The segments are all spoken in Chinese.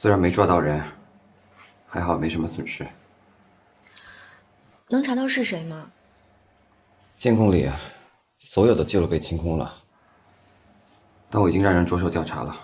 虽然没抓到人，还好没什么损失。能查到是谁吗？监控里所有的记录被清空了，但我已经让人着手调查了。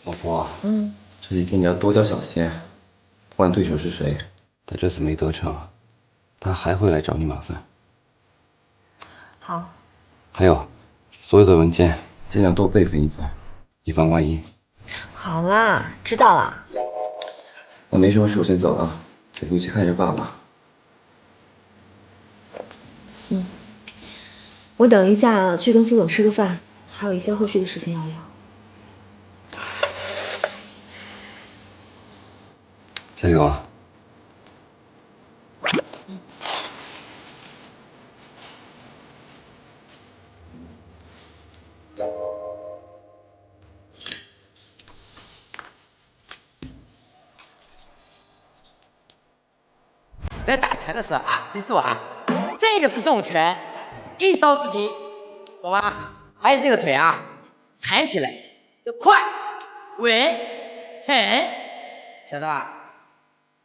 老婆，这几天你要多加小心，不管对手是谁，他这次没得逞，他还会来找你麻烦。好，还有，所有的文件尽量多备份一份，以防万一。好啦，知道了。那没什么事，我先走了，得回去看着爸爸。我等一下去跟苏总吃个饭，还有一些后续的事情要聊。加油啊！在打拳的时候啊，记住啊，这个是重拳，一招制敌，懂吗？还有这个腿啊，弹起来就快、稳、狠，晓得吧？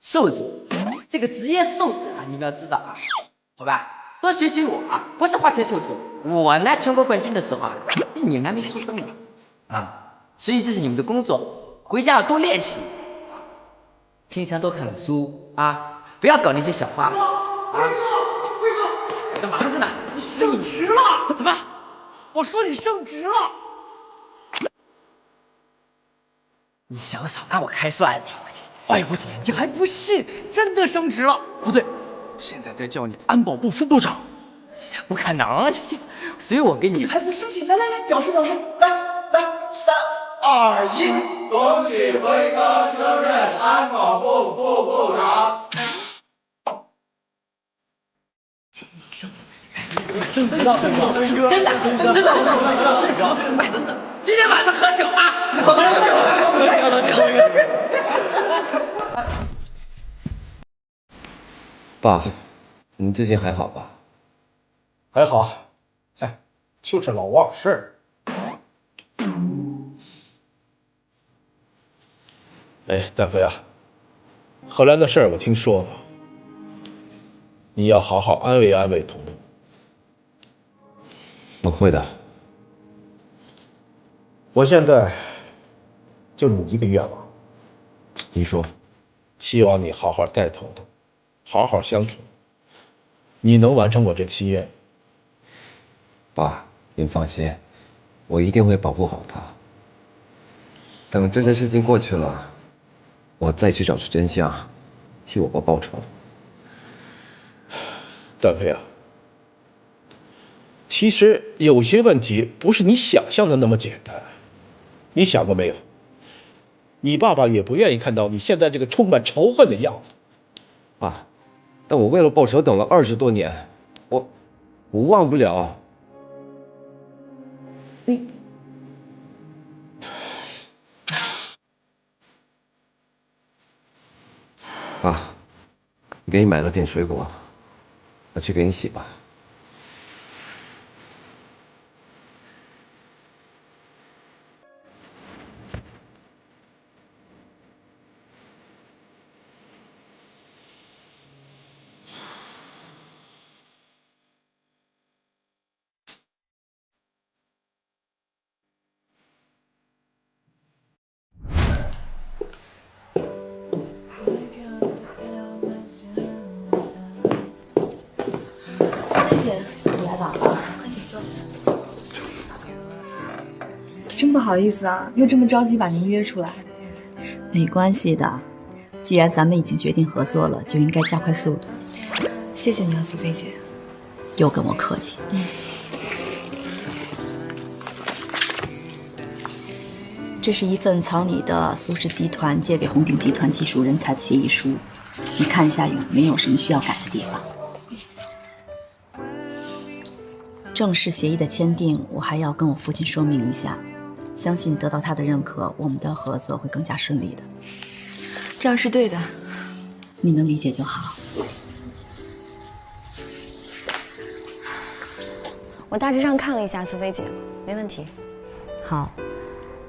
瘦子，这个职业素质啊，你们要知道啊，好吧？多学习我啊，不是花拳绣腿。我拿全国冠军的时候啊，你们还没出生呢啊，所以这是你们的工作，回家要多练习，平常多看看书啊，不要搞那些小花活啊。干嘛着呢？你升职了？什么？我说你升职了。你小嫂让我开涮你，哎呦我天，你还不信？真的升职了？不对，现在该叫你安保部副部长。不可能，所以我给你还不生气？来来来，表示表示，来来，3、2、1，恭喜辉哥升任安保部副部长。真的，今天晚上喝酒啊！爸，你最近还好吧？还好，哎，就是老忘事儿。哎，大飞啊，荷兰的事儿我听说了，你要好好安慰安慰彤彤。我会的。我现在就你一个愿望，你说，希望你好好带彤彤，好好相处。你能完成我这个心愿？爸，您放心，我一定会保护好他。等这件事情过去了，我再去找出真相，替我爸报仇。大飞啊，其实有些问题不是你想象的那么简单。你想过没有？你爸爸也不愿意看到你现在这个充满仇恨的样子。爸，但我为了报仇等了20多年，我忘不了。你爸，我给你买了点水果，我去给你洗吧。姐，我来晚了，快请坐。真不好意思啊，又这么着急把您约出来。没关系的，既然咱们已经决定合作了，就应该加快速度。谢谢你啊，苏菲姐。又跟我客气。这是一份草拟的苏氏集团借给红鼎集团技术人才的协议书，你看一下有没有什么需要改的地方。正式协议的签订，我还要跟我父亲说明一下，相信得到他的认可，我们的合作会更加顺利的。这样是对的，你能理解就好。我大致上看了一下，苏菲姐，没问题。好，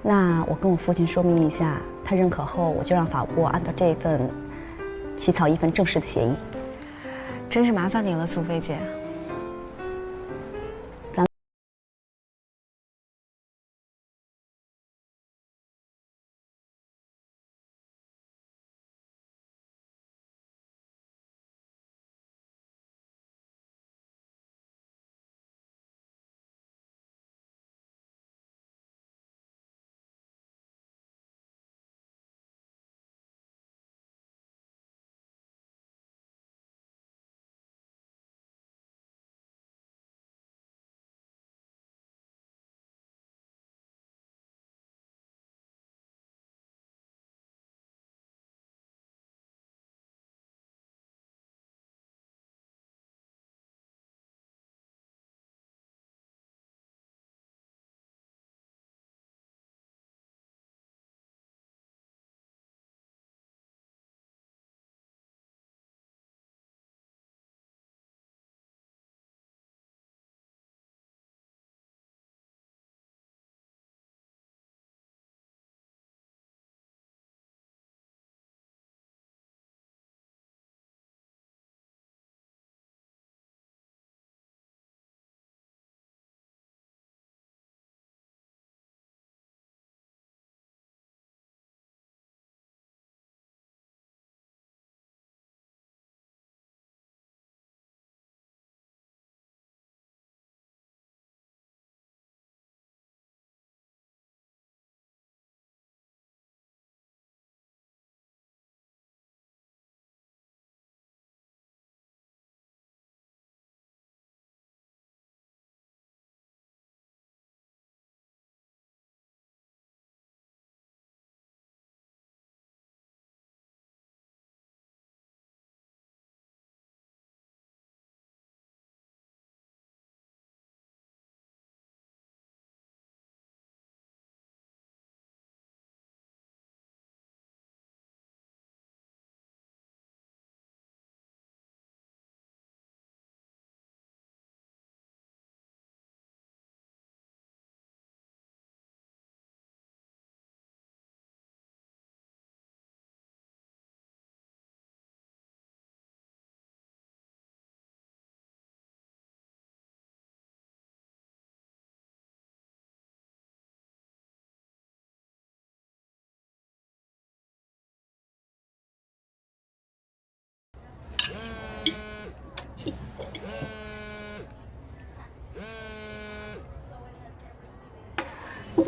那我跟我父亲说明一下，他认可后，我就让法国按照这份起草一份正式的协议。真是麻烦你了，苏菲姐。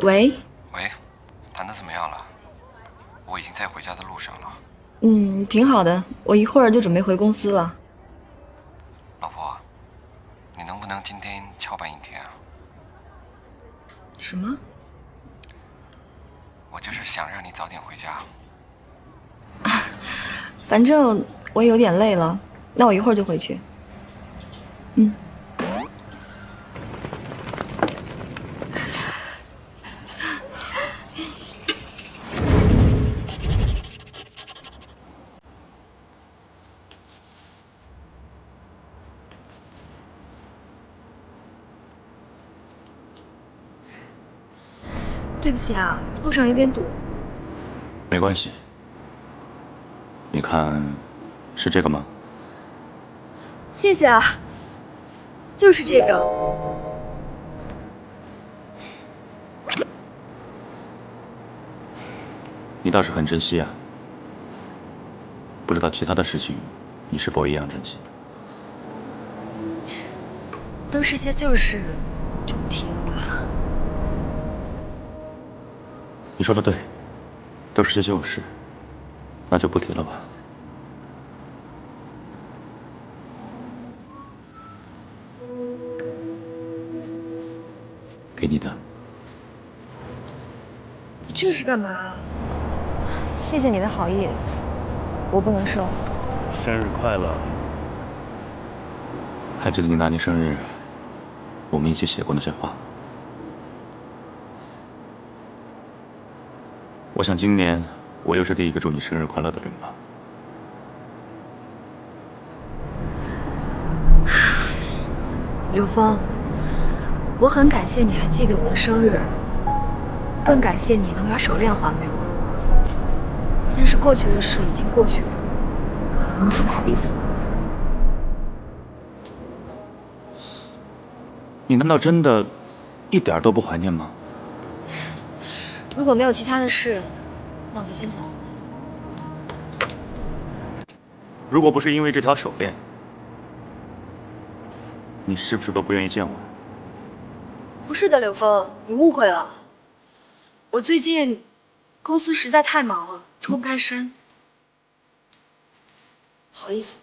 喂，喂，谈的怎么样了？我已经在回家的路上了。挺好的，我一会儿就准备回公司了。老婆，你能不能今天翘班一天啊？什么？我就是想让你早点回家。反正我也有点累了，那我一会儿就回去。对不起啊，路上有点堵。没关系。你看，是这个吗？谢谢啊，就是这个。你倒是很珍惜啊。不知道其他的事情，你是否一样珍惜？都是些旧事，就不提了吧。你说的对，都是些旧事，那就不提了吧。给你的。这是干嘛？谢谢你的好意，我不能收。生日快乐！还记得你那年生日，我们一起写过那些话。我想今年我又是第一个祝你生日快乐的人吧。刘峰，我很感谢你还记得我的生日，更感谢你能把手链还给我。但是过去的事已经过去了，我们总好彼此。你难道真的一点都不怀念吗？如果没有其他的事，那我就先走。如果不是因为这条手链，你是不是都不愿意见我？不是的，刘峰，你误会了。我最近公司实在太忙了，脱不开身，不好意思。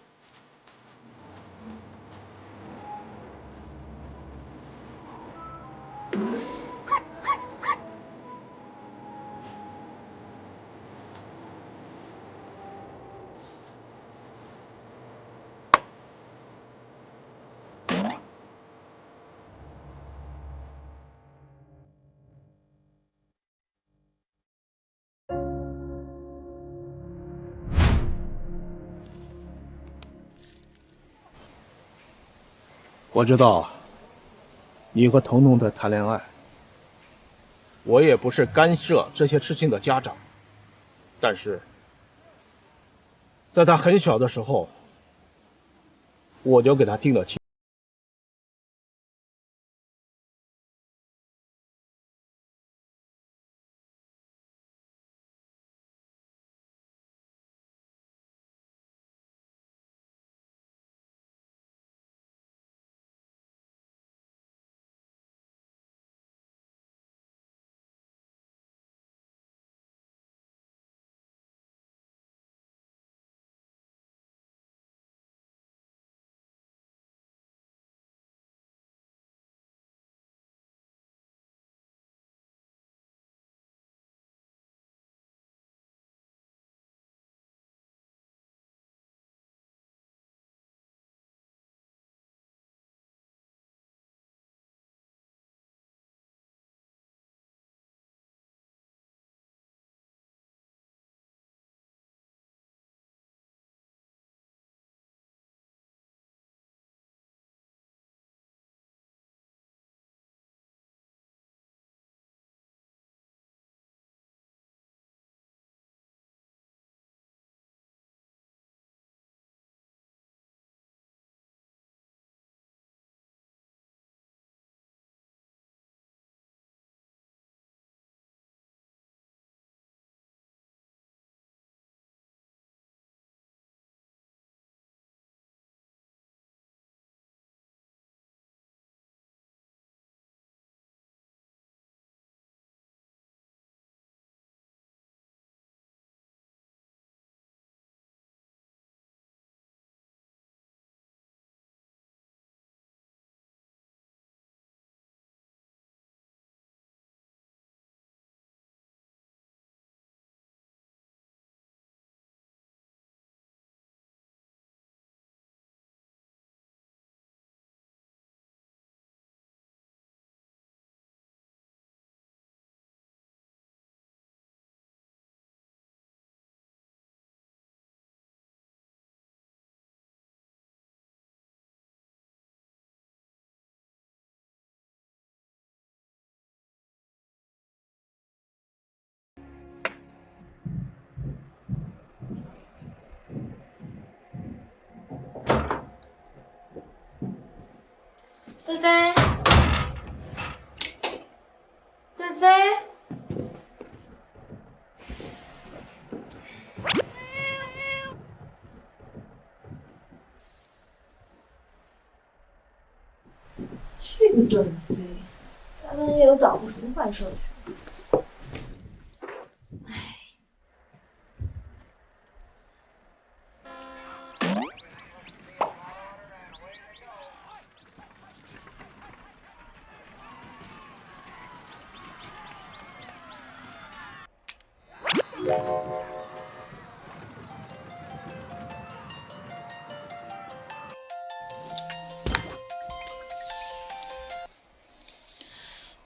我知道你和彤彤在谈恋爱，我也不是干涉这些事情的家长，但是在他很小的时候，我就给他定了亲。段飞，段飞，段飞，大半夜又搞出什么坏事去？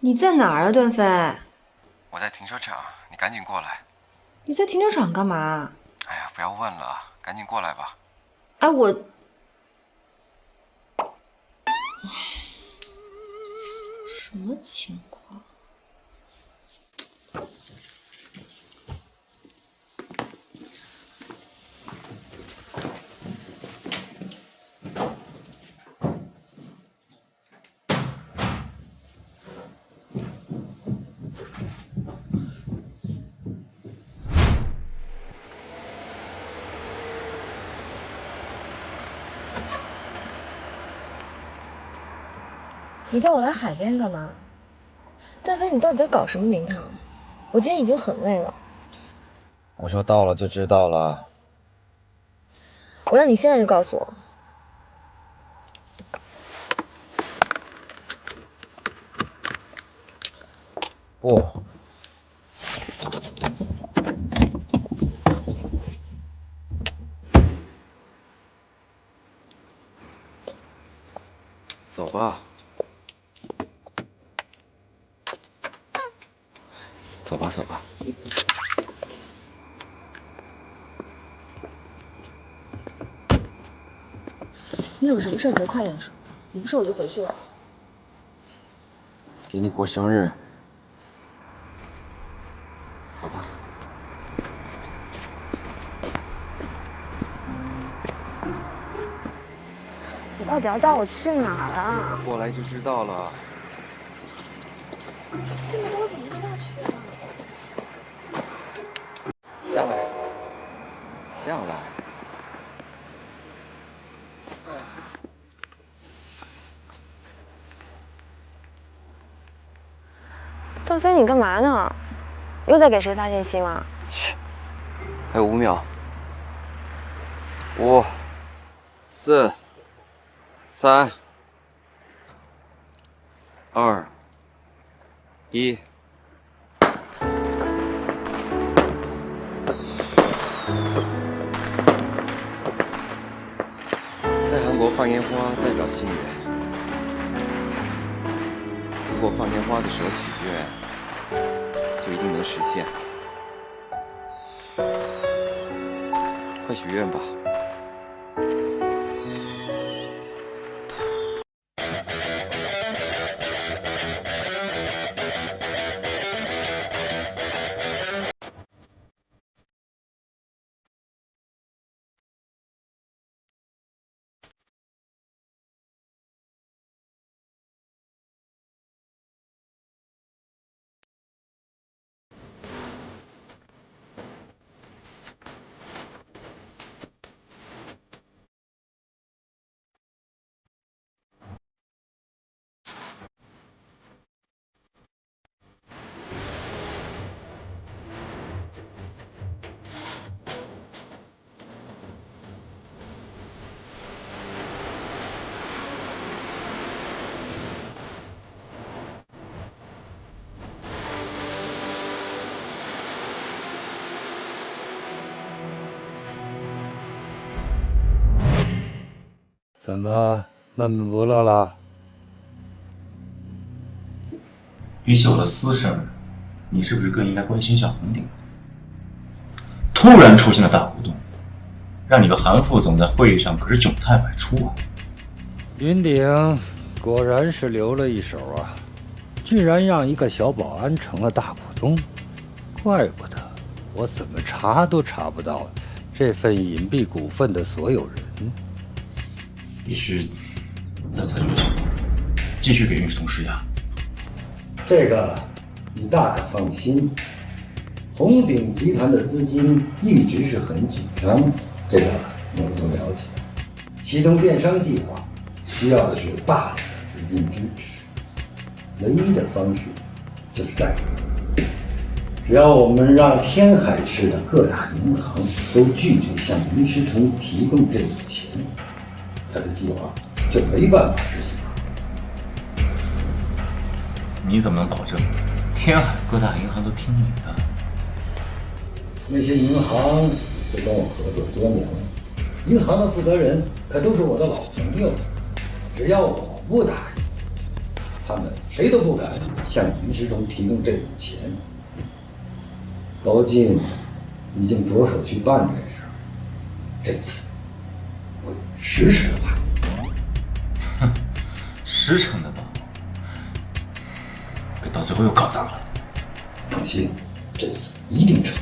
你在哪儿啊，段飞？我在停车场，你赶紧过来。你在停车场干嘛？哎呀，不要问了，赶紧过来吧。哎，我……什么情况？你带我来海边干嘛？段飞，你到底在搞什么名堂？我今天已经很累了。我说到了就知道了。我让你现在就告诉我。不。走吧。走吧，走吧。你有什么事别快点说，你不说我就回去了。给你过生日。走吧。你到底要带我去哪儿啊？过来就知道了。这么多怎么下去啊？下来，下来。段飞，你干嘛呢？又在给谁发信息吗？嘘，还有5秒。5、4、3、2、1。在韩国放烟花代表心愿，如果放烟花的时候许愿，就一定能实现。快许愿吧。怎么闷闷不乐了？比起我的私事儿，你是不是更应该关心一下红顶？突然出现的大股东，让你个韩副总在会议上可是窘态百出啊！云顶果然是留了一手啊，居然让一个小保安成了大股东，怪不得我怎么查都查不到这份隐蔽股份的所有人。必须再采取行动，继续给运势同施压。这个你大可放心，红鼎集团的资金一直是很紧张，这个我们都了解。启动电商计划需要的是大量的资金支持，唯一的方式就是贷款。只要我们让天海市的各大银行都拒绝向云石城提供这笔钱，他的计划就没办法实行。你怎么能保证天海各大银行都听你的？那些银行都跟我合作多年了，银行的负责人可都是我的老朋友，只要我不答应，他们谁都不敢向云石城提供这笔钱。高进已经着手去办这事儿，这次我实施的把握。哼，10成的把握，别到最后又搞砸了。放心，这次一定成。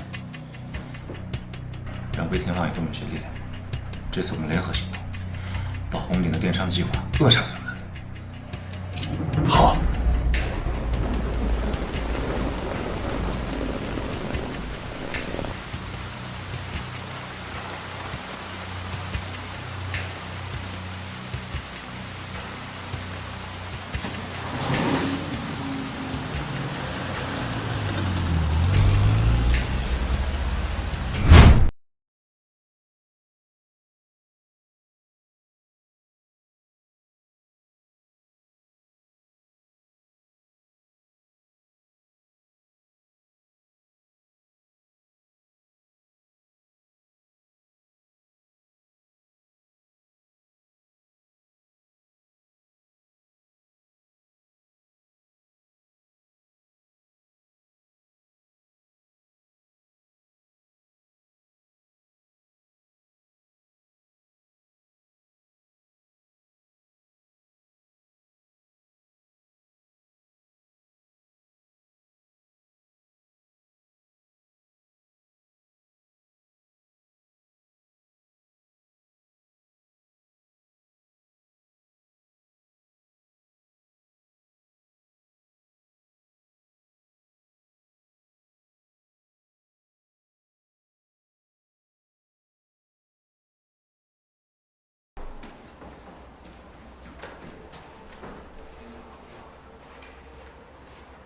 让魏天王也动用些力量，这次我们联合行动，把红顶的电商计划扼杀下来。好。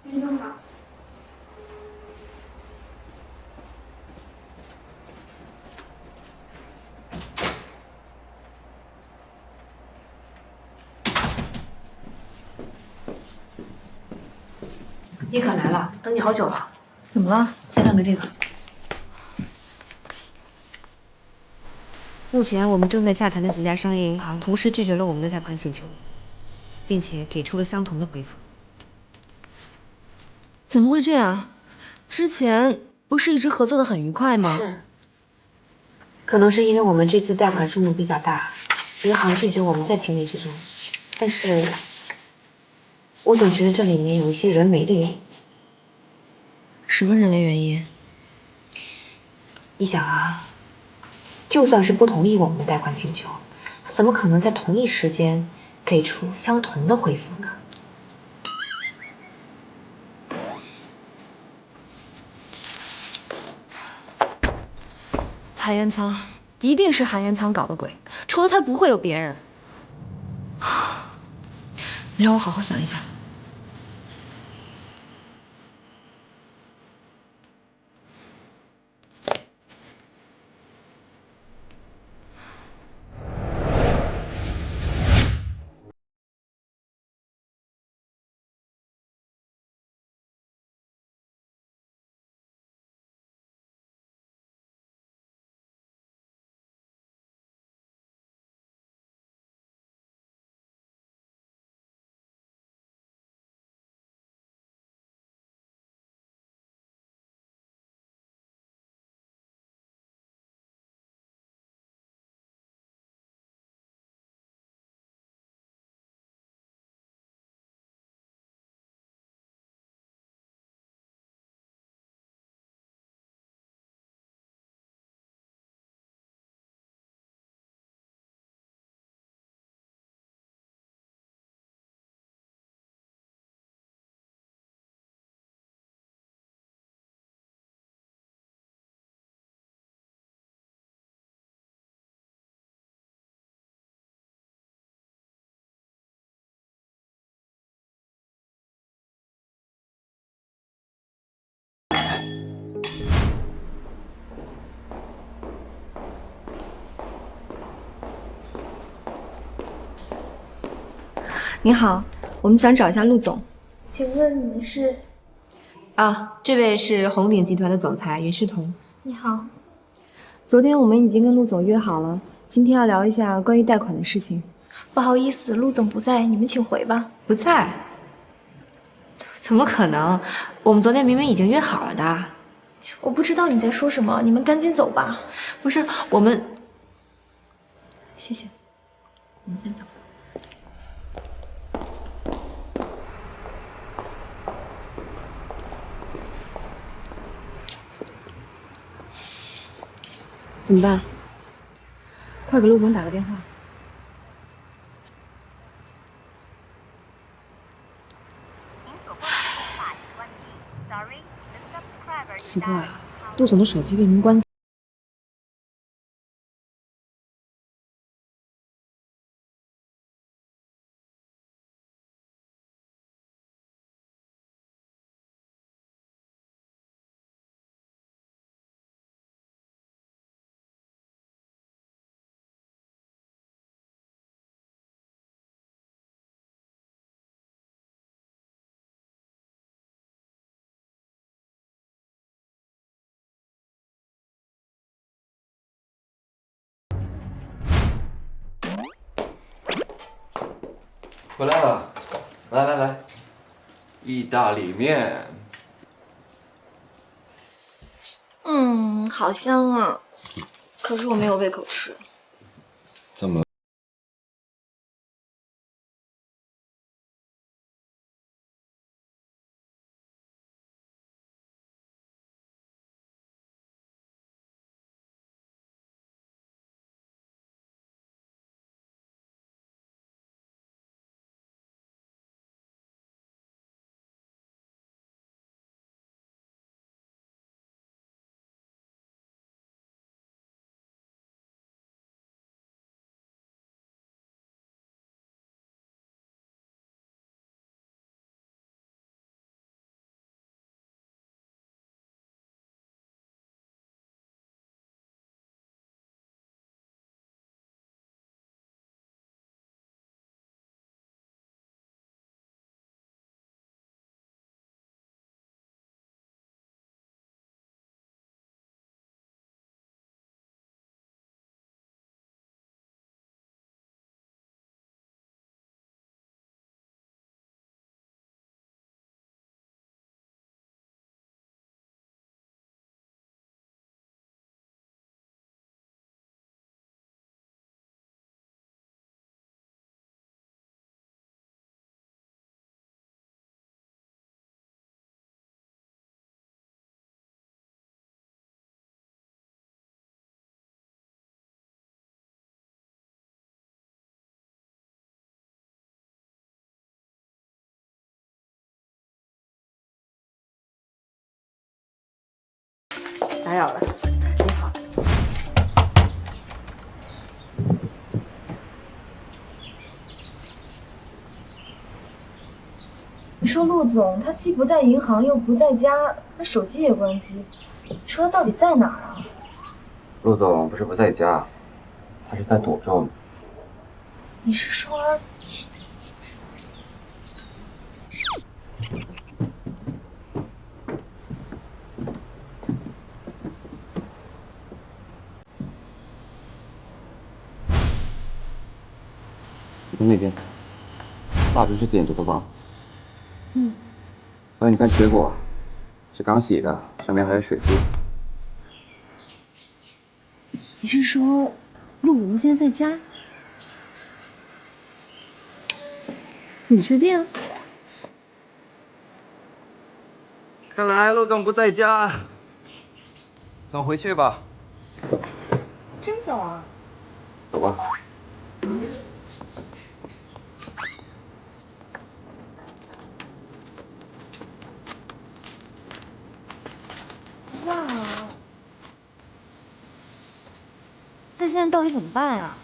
云总好。你可来了，等你好久了。怎么了？先看看这个。目前我们正在洽谈的几家商业银行同时拒绝了我们的贷款请求，并且给出了相同的回复。怎么会这样？之前不是一直合作的很愉快吗？是，可能是因为我们这次贷款数目比较大，银行拒绝我们在情理之中。但是，我总觉得这里面有一些人为的原因。什么人为原因？你想啊，就算是不同意我们的贷款请求，怎么可能在同一时间给出相同的回复呢？韩元仓，一定是韩元仓搞的鬼，除了他不会有别人。你让我好好想一想。你好，我们想找一下陆总。请问你们是？啊，这位是红鼎集团的总裁云世彤。你好。昨天我们已经跟陆总约好了，今天要聊一下关于贷款的事情。不好意思，陆总不在，你们请回吧。不在？怎么可能？我们昨天明明已经约好了的。我不知道你在说什么，你们赶紧走吧。不是，我们……谢谢。我们先走。怎么办？快给陆总打个电话。奇怪，陆总的手机为什么关机？回来了，来来来，意大利面。好香啊，可是我没有胃口吃。怎么？打扰了，你好。你说陆总他既不在银行又不在家，他手机也关机，你说他到底在哪儿啊？陆总不是不在家，他是在躲着我们。你是说？从那边，蜡烛是点着的吧？还有你看水果，是刚洗的，上面还有水珠。你是说陆总现在在家？你确定？看来陆总不在家，咱回去吧。真走啊？走吧。哇！那现在到底怎么办啊？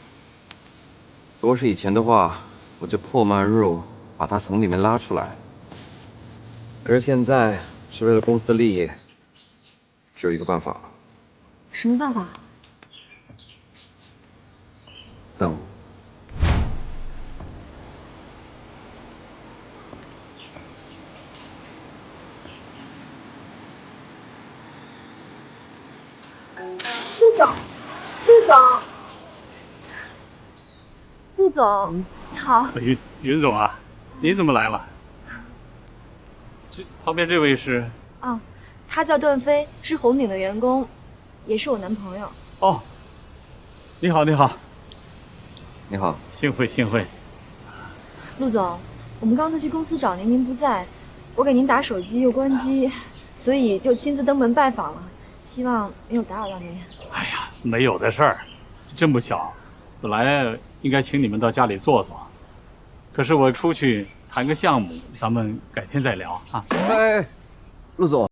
如果是以前的话，我就破门而入，把他从里面拉出来。可是现在是为了公司的利益，只有一个办法，什么办法？等。陆总，你好。云总啊，你怎么来了？旁边这位是？哦，他叫段飞，是红鼎的员工，也是我男朋友。哦，你好，你好，你好，幸会幸会。陆总，我们刚才去公司找您，您不在，我给您打手机又关机，所以就亲自登门拜访了，希望没有打扰到您。哎呀，没有的事儿，真不巧，本来应该请你们到家里坐坐，可是我出去谈个项目，咱们改天再聊啊。哎，陆总。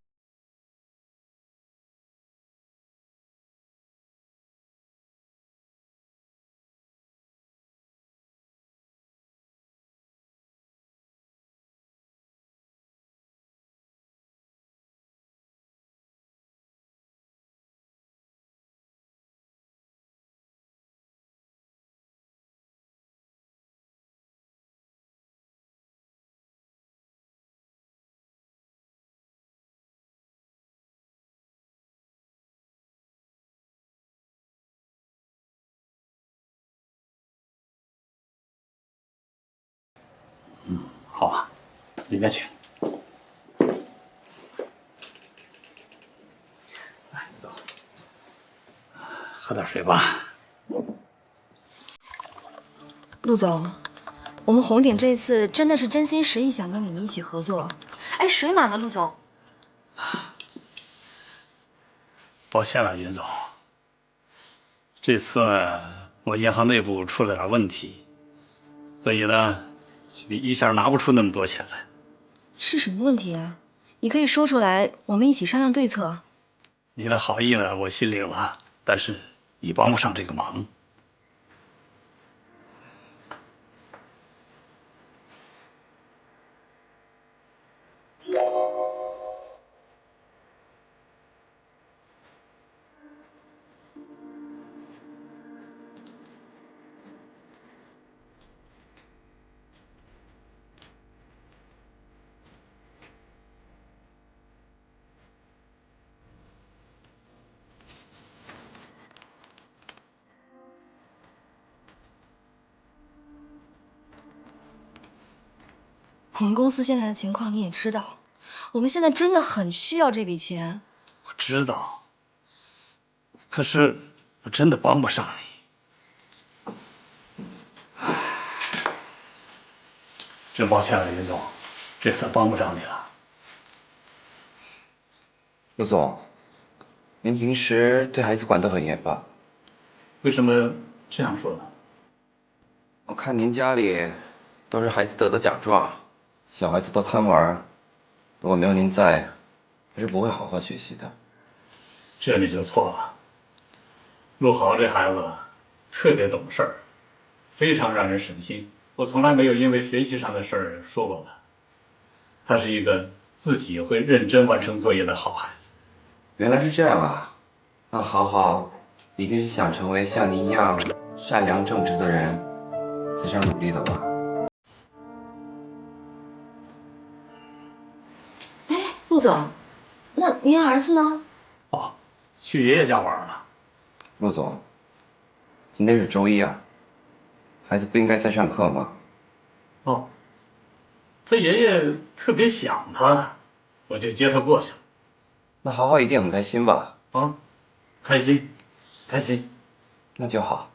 好啊，里面请。来，走，喝点水吧。陆总，我们红鼎这次真的是真心实意想跟你们一起合作。哎，水满了，陆总。抱歉了，云总，这次我银行内部出了点问题，所以呢，一下拿不出那么多钱来。是什么问题啊？你可以说出来，我们一起商量对策。你的好意呢，我心领了，但是你帮不上这个忙。我们公司现在的情况你也知道，我们现在真的很需要这笔钱。我知道，可是我真的帮不上你。真抱歉了，于总，这次帮不着你了。陆总，您平时对孩子管得很严吧？为什么这样说呢？我看您家里都是孩子得的奖状，小孩子都贪玩，如果没有您在，他是不会好好学习的。这你就错了。陆豪这孩子特别懂事儿，非常让人省心。我从来没有因为学习上的事儿说过他。他是一个自己会认真完成作业的好孩子。原来是这样啊，那豪豪一定是想成为像您一样善良正直的人，才这样努力的吧？哎，陆总，那您儿子呢？哦，去爷爷家玩了。陆总，今天是周一啊，孩子不应该在上课吗？哦，他爷爷特别想他，我就接他过去了。那豪豪一定很开心吧？啊，开心，开心，那就好。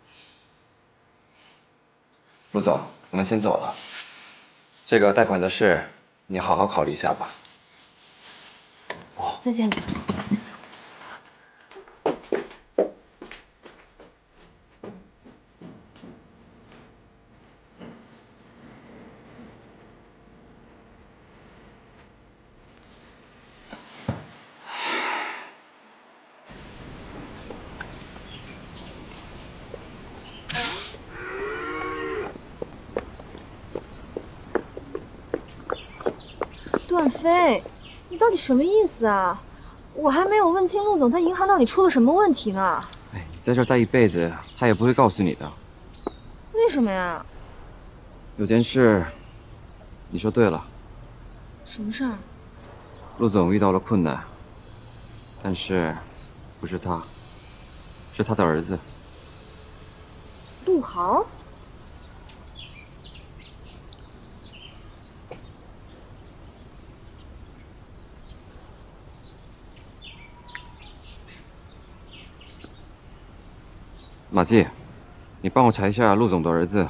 陆总，我们先走了。这个贷款的事，你好好考虑一下吧。再见。段飞，你到底什么意思啊？我还没有问清陆总他银行到底出了什么问题呢。哎，你在这儿待一辈子，他也不会告诉你的。为什么呀？有件事，你说对了。什么事儿？陆总遇到了困难，但是不是他，是他的儿子。陆豪。马季，你帮我查一下陆总的儿子。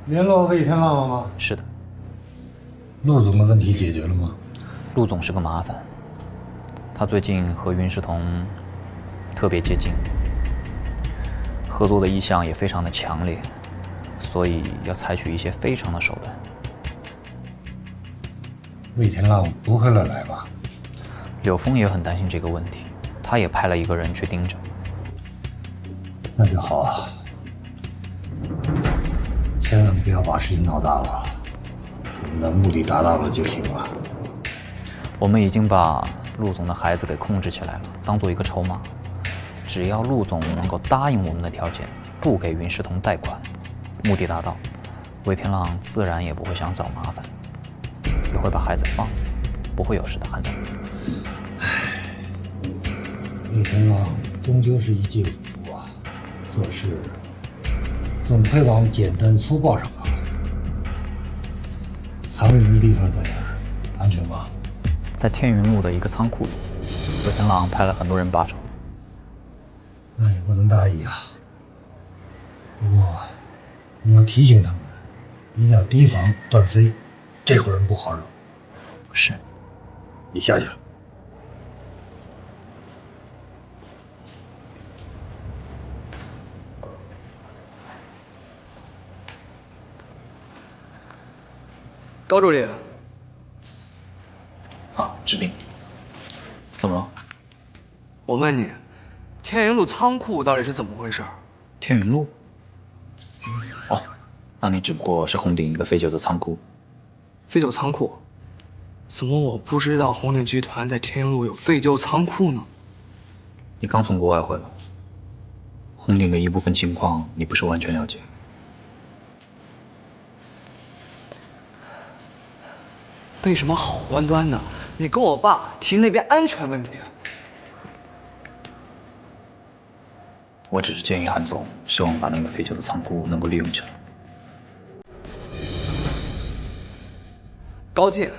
联络魏天浪了吗？是的。陆总的问题解决了吗？陆总是个麻烦，他最近和云世彤特别接近，合作的意向也非常的强烈，所以要采取一些非常的手段。魏天浪不会乱来吧？柳峰也很担心这个问题，他也派了一个人去盯着。那就好啊，千万不要把事情闹大了，我们的目的达到了就行了。我们已经把陆总的孩子给控制起来了，当做一个筹码。只要陆总能够答应我们的条件，不给云世彤贷款，目的达到，魏天浪自然也不会想找麻烦，也会把孩子放了，不会有事的，韩总。魏天浪终究是一介武夫啊，做事总会往简单粗暴上靠。藏人的地方在哪儿？安全吗？在天云路的一个仓库里，魏天浪派了很多人把守。那也不能大意啊。不过你要提醒他们，一定要提防段飞，这伙人不好惹。是。你下去了。高助理。啊，志斌，怎么了？我问你，天云路仓库到底是怎么回事？天云路？哦，那你只不过是红鼎一个废旧的仓库。废旧仓库？怎么我不知道红鼎集团在天云路有废旧仓库呢？你刚从国外回来，红鼎的一部分情况你不是完全了解。为什么好端端的你跟我爸提那边安全问题？我只是建议韩总，希望把那个废旧的仓库能够利用起来。高进，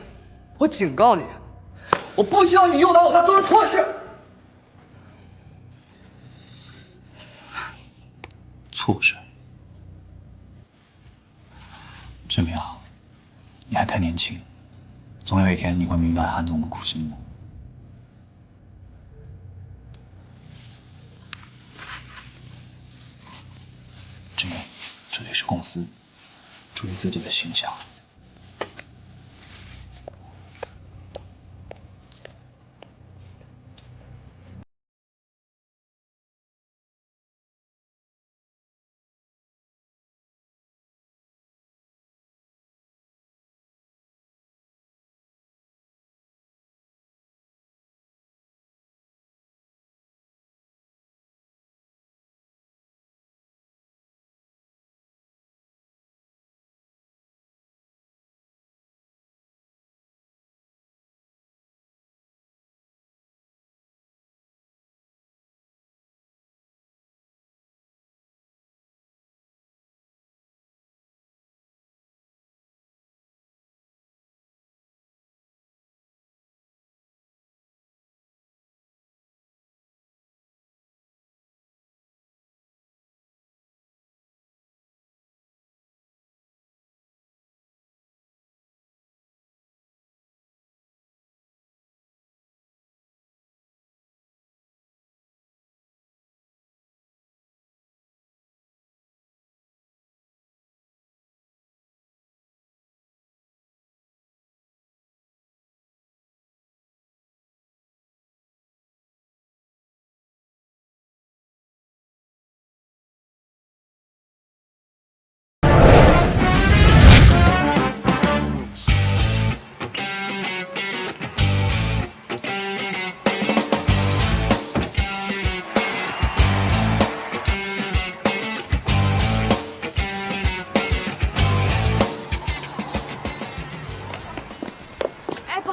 我警告你，我不希望你诱导我爸做出错事。错事？志明啊，你还太年轻，总有一天你会明白韩总的苦心的。志明，这里是公司，注意自己的形象。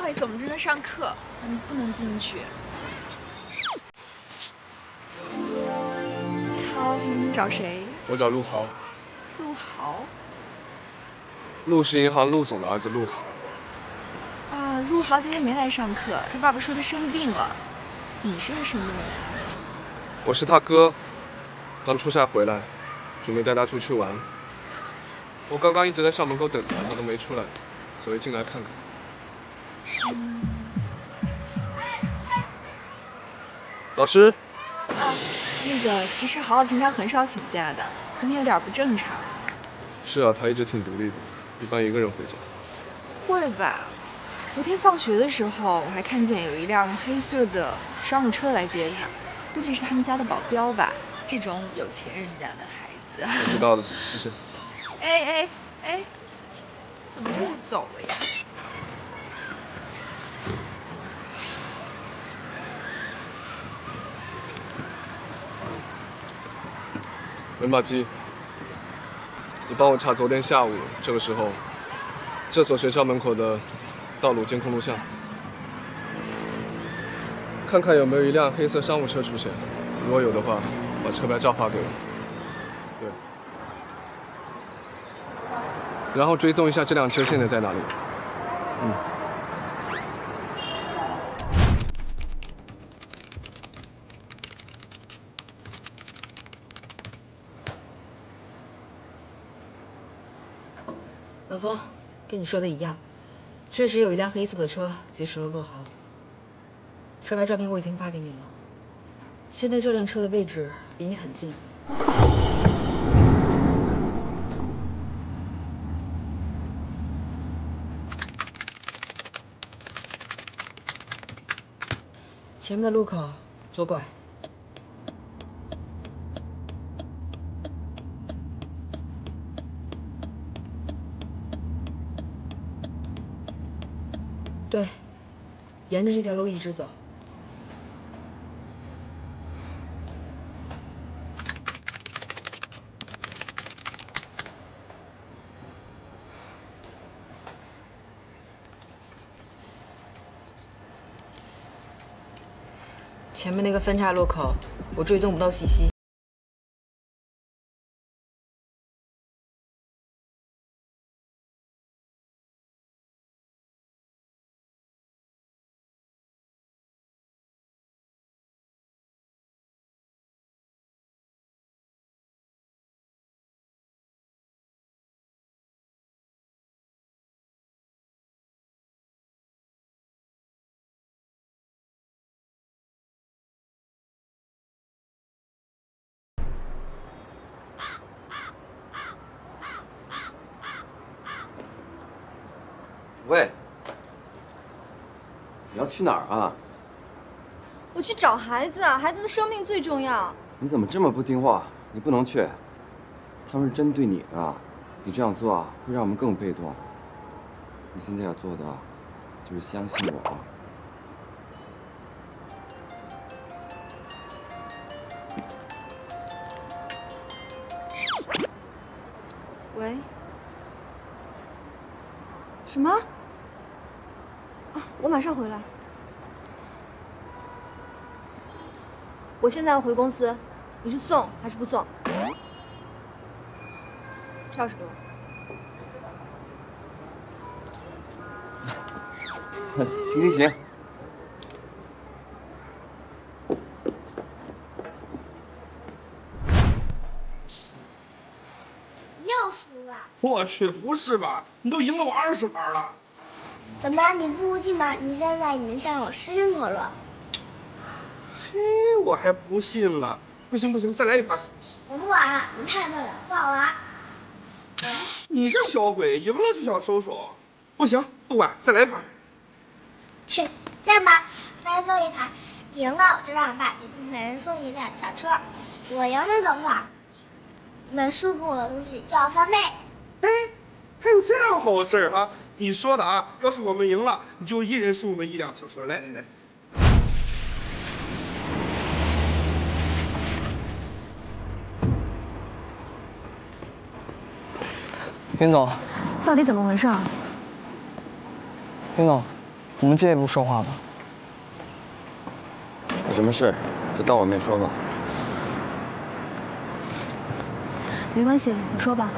好意思，我们正在上课，不能进去。你好，请问你找谁？我找陆豪。陆豪。陆氏银行陆总的儿子陆豪。啊，陆豪今天没来上课，他爸爸说他生病了。你是个什么人啊？我是他哥，刚出差回来，准备带他出去玩。我刚刚一直在校门口等他，他都没出来，所以进来看看。老师。啊，那个，其实豪豪平常很少请假的，今天有点不正常。是啊，他一直挺独立的，一般一个人回家。会吧？昨天放学的时候，我还看见有一辆黑色的商务车来接他，估计是他们家的保镖吧。这种有钱人家的孩子。我知道了，谢谢。哎，怎么这就走了呀？文马基，你帮我查昨天下午这个时候，这所学校门口的道路监控录像，看看有没有一辆黑色商务车出现。如果有的话，把车牌照发给我。对。然后追踪一下这辆车现在在哪里。冷风，跟你说的一样，确实有一辆黑色的车劫持了陆豪。车牌照片我已经发给你了，现在这辆车的位置离你很近。前面的路口左拐。对，沿着这条路一直走。前面那个分岔路口，我追踪不到信息。喂，你要去哪儿啊？我去找孩子啊，孩子的生命最重要。你怎么这么不听话？你不能去，他们是针对你的，你这样做啊，会让我们更被动。你现在要做的，就是相信我。喂？什么？啊，我马上回来。我现在要回公司，你是送还是不送？钥匙给我。行。又输了。我去，不是吧？你都赢了我20盘了。怎么，你不服气吗？你现在已经向我失认可了。嘿，我还不信了。不行，再来一盘。我不玩了，你太笨了，不好玩。你这小鬼，赢了就想收手。不行，不管，再来一盘。去，这样吧，再送一盘，赢了我就让爸给每人送一辆小车。我赢了的话，你们输给我的东西就要翻倍。哎，还有这样好事啊！你说的啊，要是我们赢了，你就一人送我们1辆小车。来。林总，到底怎么回事？林总，我们借一步说话吧。有什么事就当我没说吧。没关系，你说吧。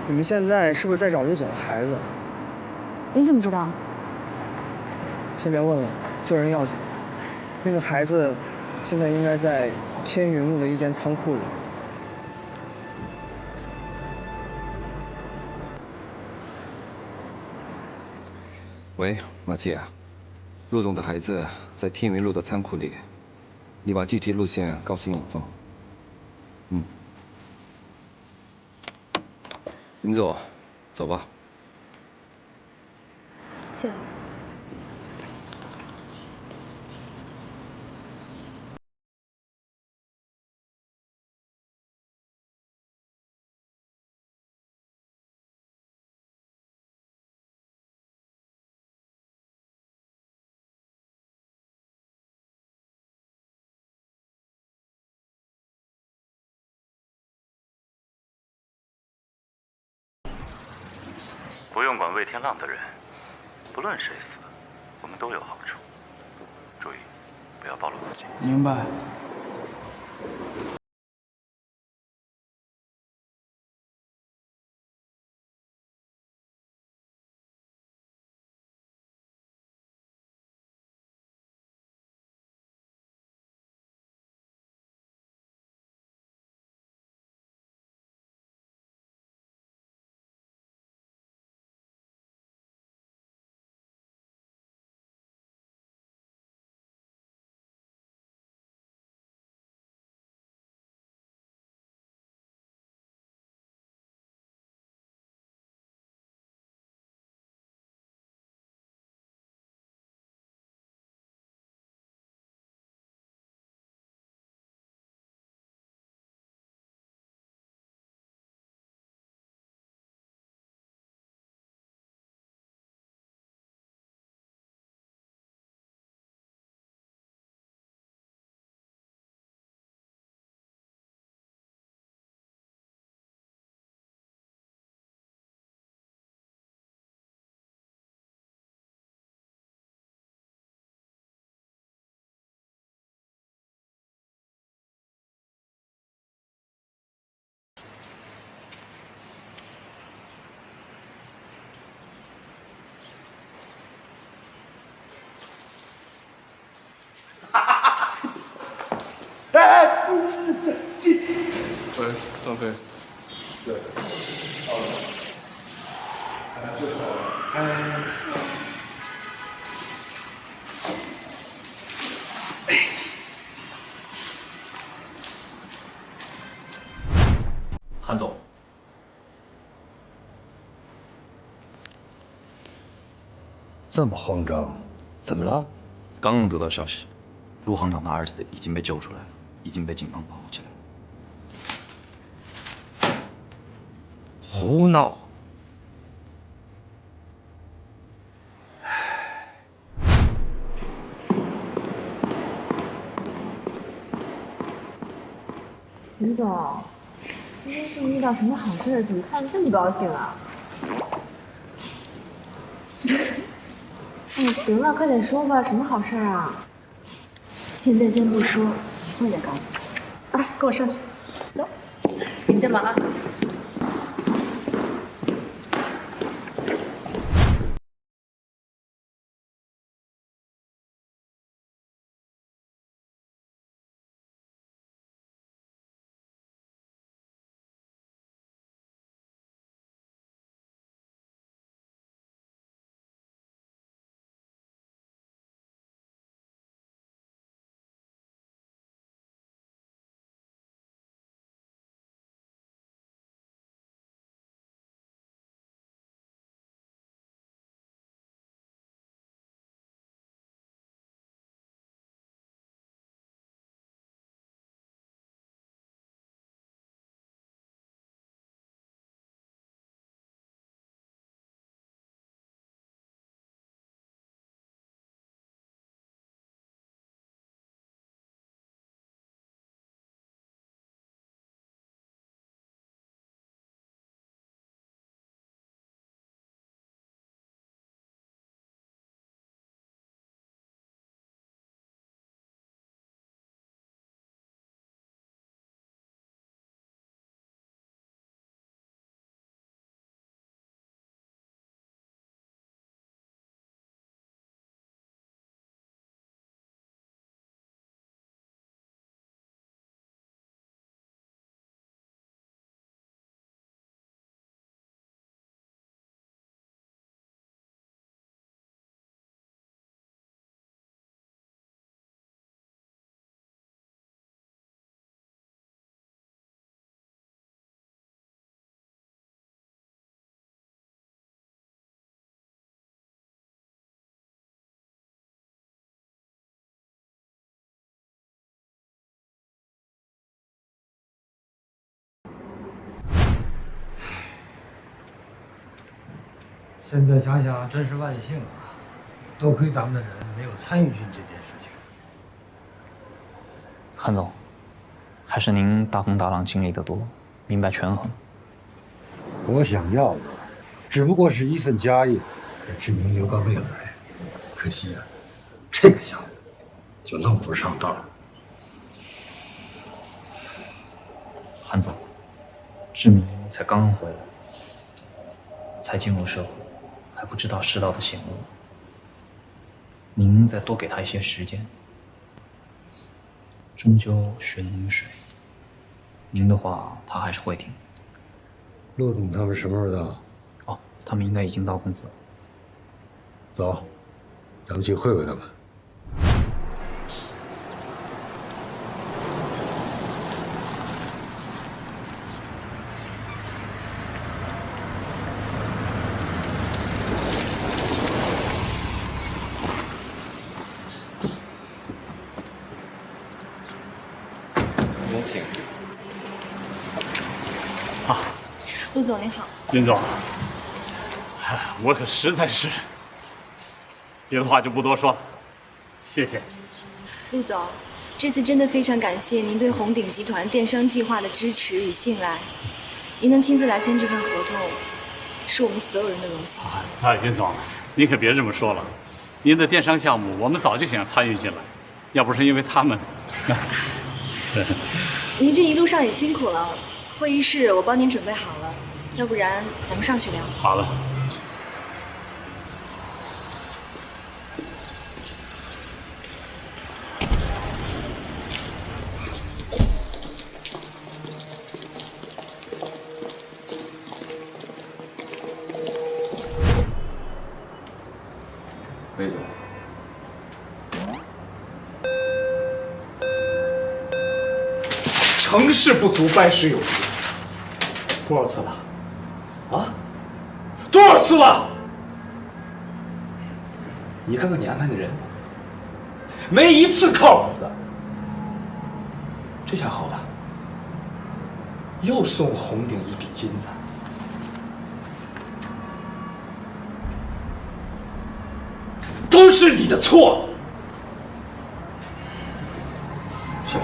你们现在是不是在找陆总的孩子？你怎么知道？先别问了，救人要紧。那个孩子现在应该在天云路的一间仓库里。喂，马姐，陆总的孩子在天云路的仓库里，你把具体路线告诉永峰。林总，走吧。谢谢。不用管魏天浪的人，不论谁死，我们都有好处。注意，不要暴露自己。明白。喂，张飞。对。韩总，这么慌张，怎么了？刚刚得到消息，陆行长的儿子已经被救出来了，已经被警方保护起来了。胡闹！林总，今天是遇到什么好事？怎么看着这么高兴啊？哎，行了，快点说吧，什么好事啊？现在先不说，一会儿再告诉你。哎，跟我上去，走，你们先忙啊。现在想想真是万幸啊，多亏咱们的人没有参与进这件事情。韩总，还是您大风大浪经历得多，明白权衡。我想要的只不过是一份家业，给志明留个未来。可惜啊，这个小子就弄不上道。韩总，志明才刚刚回来，才进入社会，还不知道世道的险恶。您再多给他一些时间，终究血浓于水。您的话，他还是会听。陆总他们什么时候到？哦，他们应该已经到公司了。走，咱们去会会他们。有请。啊，陆总您好。林总，我可实在是，别的话就不多说，谢谢。陆总，这次真的非常感谢您对红鼎集团电商计划的支持与信赖，您能亲自来签这份合同，是我们所有人的荣幸。林总，您可别这么说了，您的电商项目我们早就想参与进来，要不是因为他们。您这一路上也辛苦了，会议室我帮您准备好了，要不然咱们上去聊。好了。魏总。成事不足败事有余，多少次了？啊？多少次了？你看看你安排的人，没一次靠谱的。这下好了，又送红鼎一笔金子。都是你的错。是。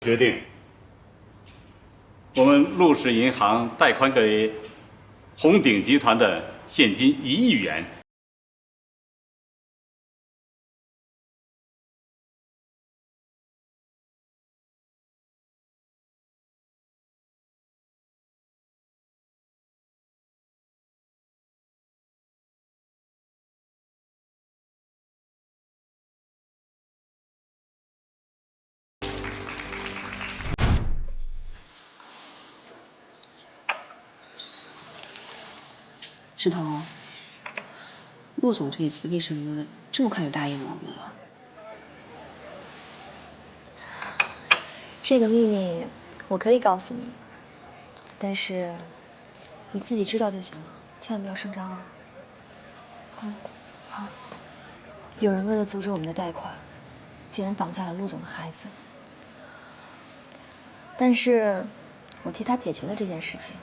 决定，我们陆氏银行贷款给红鼎集团的现金1亿元。石头，陆总这一次为什么这么快就答应我们了？这个秘密我可以告诉你，但是你自己知道就行了，千万不要声张啊。好。有人为了阻止我们的贷款，竟然绑架了陆总的孩子。但是，我替他解决了这件事情，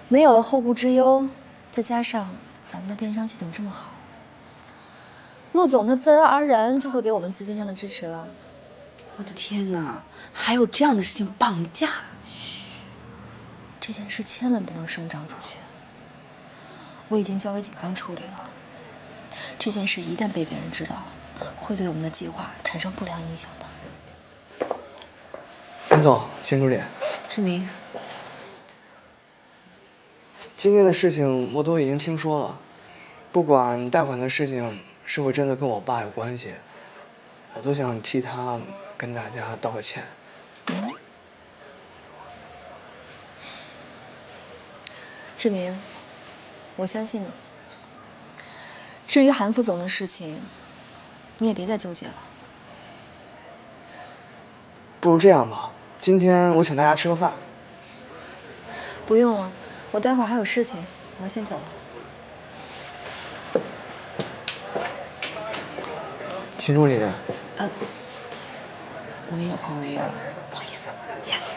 没有了后顾之忧，再加上咱们的电商系统这么好，陆总他自然而然就会给我们资金上的支持了。我的天哪，还有这样的事情绑架？嘘，这件事千万不能声张出去。我已经交给警方处理了。这件事一旦被别人知道，会对我们的计划产生不良影响的。林总，秦助理，志明，今天的事情我都已经听说了，不管贷款的事情是否真的跟我爸有关系，我都想替他跟大家道个歉。志明，我相信你。至于韩副总的事情，你也别再纠结了。不如这样吧，今天我请大家吃个饭。不用了，我待会儿还有事情，我要先走了。秦助理，我也有朋友约了，不好意思，下次。